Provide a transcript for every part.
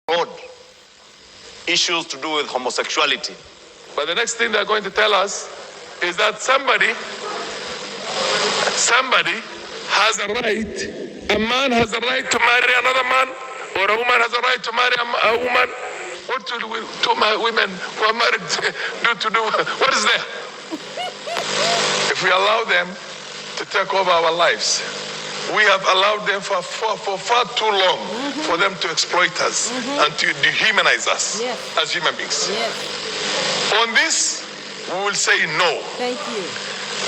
broad issues to do with homosexuality. But the next thing they're going to tell us is that somebody has a right, a man has a right to marry another man, or a woman has a right to marry a woman. What do two women who are married do? What is there? If we allow them to take over our lives, we have allowed them for far too long for them to exploit us and to dehumanize us as human beings. On this, we will say no. Thank you.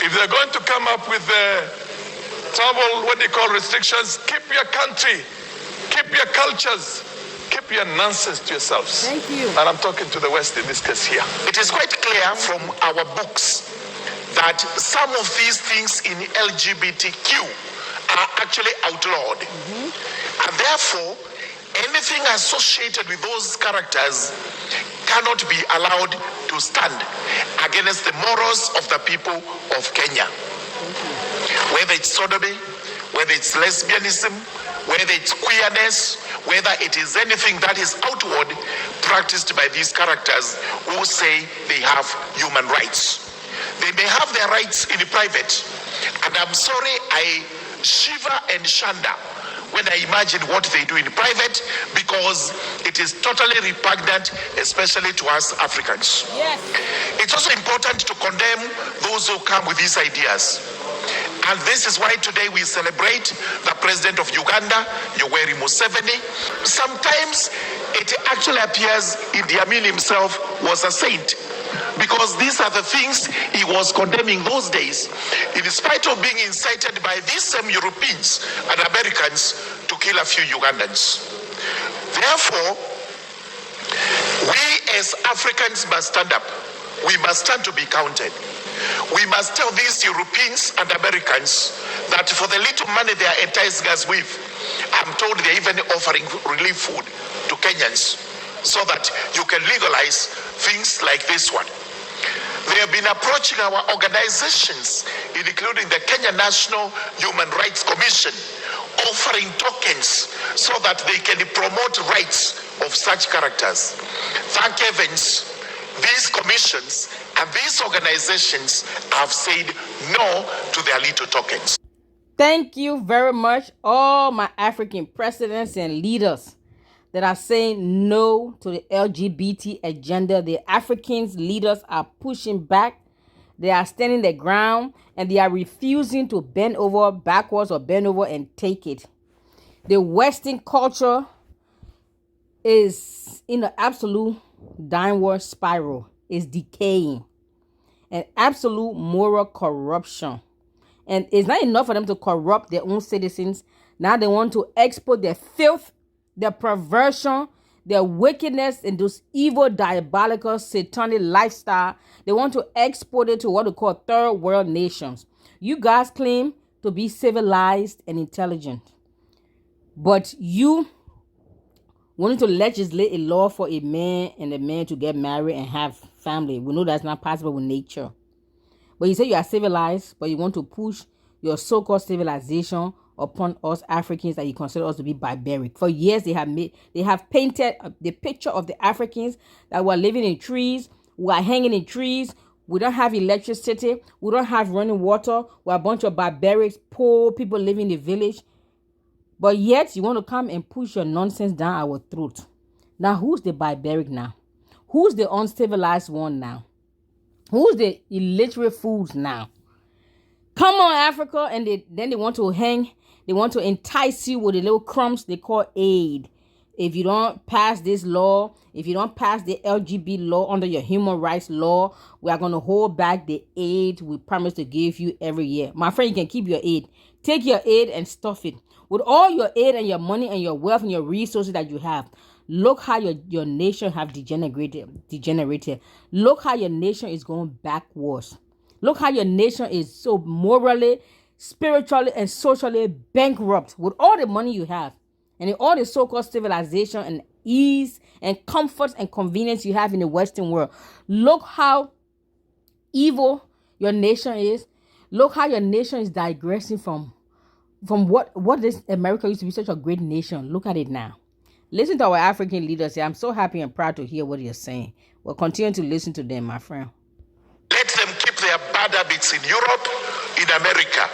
If they're going to come up with travel, what they call restrictions, keep your country, keep your cultures, keep your nonsense to yourselves. Thank you. And I'm talking to the West in this case here. It is quite clear from our books that some of these things in LGBTQ are actually outlawed. And therefore, anything associated with those characters cannot be allowed to stand against the morals of the people of Kenya. Whether it's sodomy, whether it's lesbianism, whether it's queerness, whether it is anything that is outward practiced by these characters who say they have human rights. They may have their rights in private, and I'm sorry, I shiver and shudder when I imagine what they do in private, because it is totally repugnant, especially to us Africans. Yes. It's also important to condemn those who come with these ideas. And this is why today we celebrate the president of Uganda, Yoweri Museveni. Sometimes it actually appears Idi Amin himself was a saint, because these are the things he was condemning those days, in spite of being incited by these same Europeans and Americans to kill a few Ugandans. Therefore, we as Africans must stand up. We must stand to be counted. We must tell these Europeans and Americans that for the little money they are enticing us with, I'm told they're even offering relief food to Kenyans so that you can legalize things like this one. They have been approaching our organizations, including the Kenya National Human Rights Commission, offering tokens so that they can promote rights of such characters. Thank heavens, these commissions and these organizations have said no to their little tokens. Thank you very much, all my African presidents and leaders that are saying no to the LGBT agenda. The Africans leaders are pushing back. They are standing their ground, and they are refusing to bend over backwards or bend over and take it. The Western culture is in an absolute downward spiral. It's decaying. An absolute moral corruption. And it's not enough for them to corrupt their own citizens. Now they want to export their filth, their perversion, their wickedness, and those evil, diabolical, satanic lifestyle. They want to export it to what we call third world nations. You guys claim to be civilized and intelligent, but you wanted to legislate a law for a man and a man to get married and have family. We know that's not possible with nature. But you say you are civilized, but you want to push your so-called civilization upon us Africans that you consider us to be barbaric. For years, they have painted the picture of the Africans that were living in trees, we are hanging in trees, we don't have electricity, we don't have running water, we're a bunch of barbarics, poor people living in the village. But yet, you want to come and push your nonsense down our throat. Now, who's the barbaric now? Who's the uncivilized one now? Who's the illiterate fools now? Come on, Africa, and then they want to hang. They want to entice you with the little crumbs they call aid. If you don't pass this law, if you don't pass the LGBT law under your human rights law, we are going to hold back the aid we promise to give you every year. My friend, you can keep your aid. Take your aid and stuff it. With all your aid and your money and your wealth and your resources that you have, look how your nation have degenerated. Look how your nation is going backwards. Look how your nation is so morally, spiritually, and socially bankrupt with all the money you have and all the so-called civilization and ease and comfort and convenience you have in the Western world. Look how evil your nation is. Look how your nation is digressing from what this America used to be such a great nation. Look at it now. Listen to our African leaders. I'm so happy and proud to hear what you're saying. We'll continue to listen to them, my friend. Let them keep their bad habits in Europe, in America.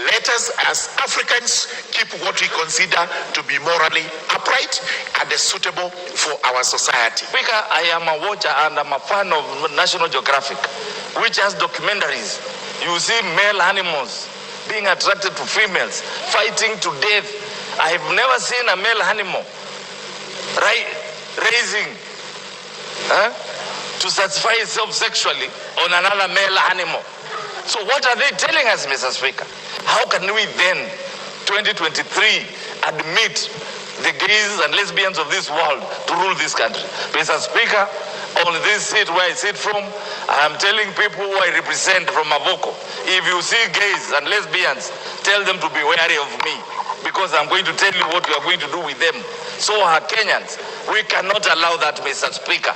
Let us, as Africans, keep what we consider to be morally upright and suitable for our society. Speaker, I am a watcher and I'm a fan of National Geographic, which has documentaries. You see male animals being attracted to females, fighting to death. I have never seen a male animal raising to satisfy itself sexually on another male animal. So what are they telling us, Mr. Speaker? How can we then, 2023, admit the gays and lesbians of this world to rule this country? Mr. Speaker, on this seat where I sit from, I am telling people who I represent from Mavoko, if you see gays and lesbians, tell them to be wary of me, because I'm going to tell you what we are going to do with them. So are Kenyans. We cannot allow that, Mr. Speaker.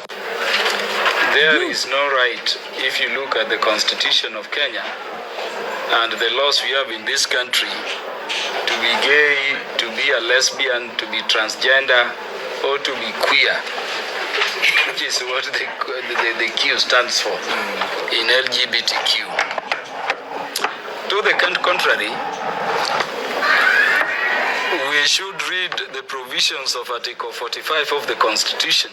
There is no right, if you look at the Constitution of Kenya and the laws we have in this country, to be gay, to be a lesbian, to be transgender, or to be queer, which is what the Q stands for in LGBTQ. To the contrary, we should read the provisions of Article 45 of the Constitution.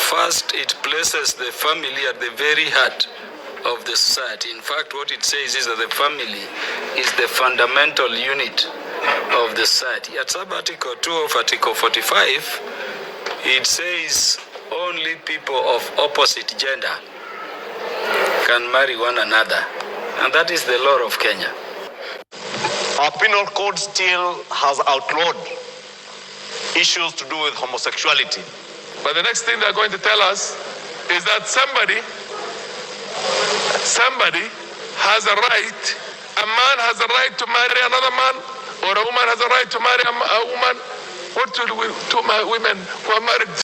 First, it places the family at the very heart of the society. In fact, what it says is that the family is the fundamental unit of the society. At sub-article 2 of Article 45, it says only people of opposite gender can marry one another. And that is the law of Kenya. Our penal code still has outlawed issues to do with homosexuality. But the next thing they're going to tell us is that somebody has a right, a man has a right to marry another man, or a woman has a right to marry a woman. What to do with two women who are married